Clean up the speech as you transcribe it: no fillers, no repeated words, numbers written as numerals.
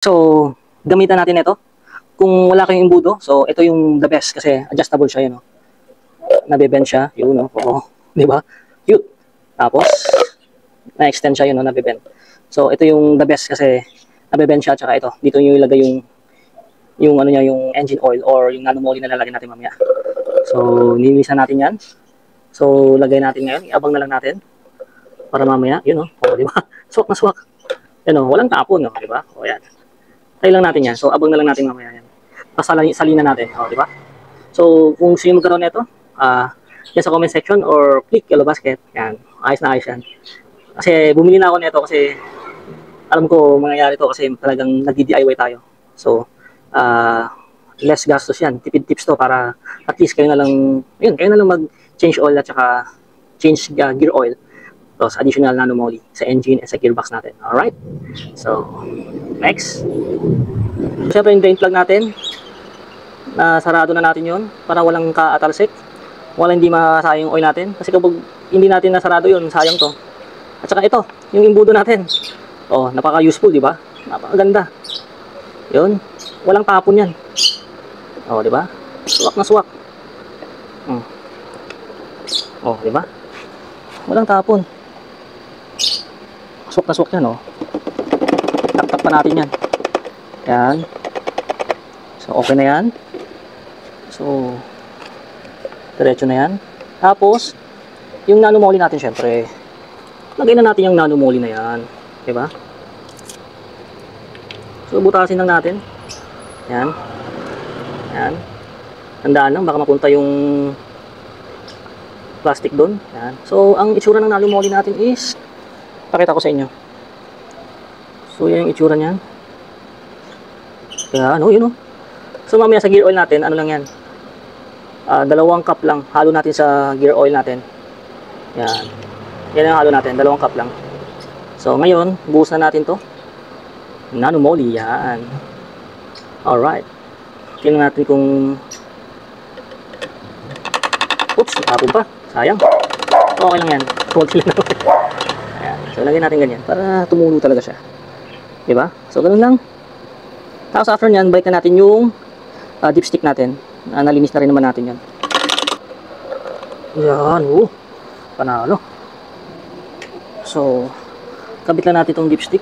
So, gamitan natin ito. Kung wala kayong imbudo, so ito yung the best kasi adjustable siya yun, no? Nabibend siya, yun, no? Oo, di ba? Cute. Tapos, na-extend siya yun, no? Nabibend. So, ito yung the best kasi nabibend siya, tsaka ito. Dito nyo ilagay yung ano niya, yung engine oil or yung nanomoly na lalagyan natin mamaya. So, nilinisan natin yan. So, lagay natin ngayon. Iabang na lang natin para mamaya, yun, no? O, di ba? Swak na swak. Yan, no? Walang tapon, no? Di ba? O, yan. Try lang natin yan. So, abang na lang natin mamaya yan. Salina natin. O, di ba? So, kung gusto nyo magkaroon nito, yan sa comment section or click Yellow Basket. Yan. Ayos na ayos yan. Kasi bumili na ako nito kasi alam ko mangyayari to kasi talagang nag-DIY tayo. So, less gastos yan. Tipid tips to para at least kayo na lang, yun, kayo na lang mag-change oil at saka change gear oil. Tapos additional nanomoly sa engine at sa gearbox natin. Alright? So, next. Siyempre yung drain plug natin, sarado na natin yon para walang kaatalsik. Wala hindi masayang yung oil natin. Kasi kapag hindi natin nasarado yun, sayang to. At saka ito, yung imbudo natin. Oh, napaka-useful, di ba? Napakaganda. Yun. Walang tapon yan. Oh, di ba? Suwak na suwak. Oh, di ba? Walang tapon. Suwak na suwak yan, oh. Tak-tak pa natin yan. Yan. So, okay na yan. So, diretso na yan. Tapos, yung nanomoly natin, syempre, lagay na natin yung nanomoly na yan. Diba? So, butasin lang natin. Yan. Yan. Tandaan lang, baka mapunta yung plastic doon. Yan. So, ang itsura ng nanomoly natin is, pakita ko sa inyo. So, yan yung itsura niyan. Yan, oh, yun, oh. So, mamaya sa gear oil natin, ano lang yan? 2 cup lang. Halo natin sa gear oil natin. Yan. Yan ang halo natin. 2 cup lang. So, ngayon, buhos na natin to. Nanomoly. Yan. Alright. Tingnan natin kung... Oops, tapon pa. Sayang. Okay lang yan. Konti lang naman. Ayan. So, lagyan natin ganyan para tumulo talaga siya. Diba? So, ganun lang. Tapos, after nyan, balik na natin yung dipstick natin. Nalinis na rin naman natin yan. Yan, oh. Panalo. So, kabit lang natin itong dipstick.